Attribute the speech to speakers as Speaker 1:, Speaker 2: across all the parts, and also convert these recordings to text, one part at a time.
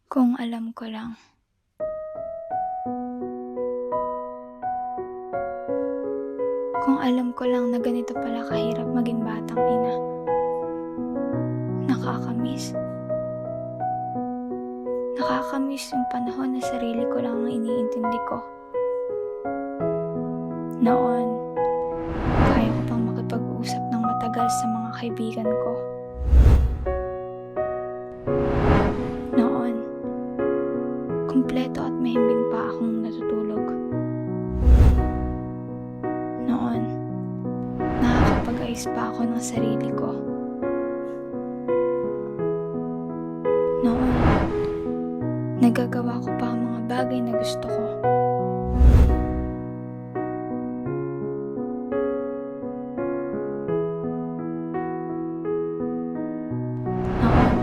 Speaker 1: Kung alam ko lang. Kung alam ko lang na ganito pala kahirap maging batang ina. Nakakamiss. Nakakamiss yung panahon na sarili ko lang ang iniintindi ko. Noon, kaya ko pang makipag-usap ng matagal sa mga kaibigan ko. Noon, kumpleto at mahimbing pa akong natutulog. Noon, nakakapag-ayos pa ako ng sarili ko. Noon, nagagawa ko pa ang mga bagay na gusto ko. Noon,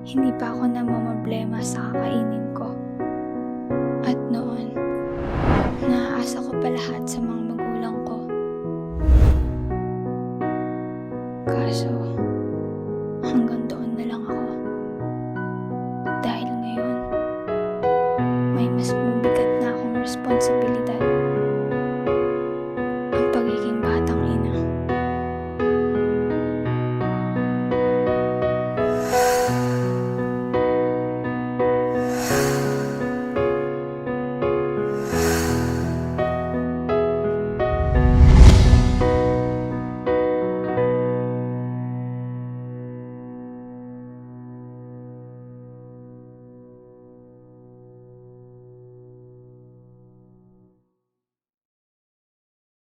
Speaker 1: hindi pa ako namomroblema sa kakainin ko. At noon, naaasa ko pa lahat sa mga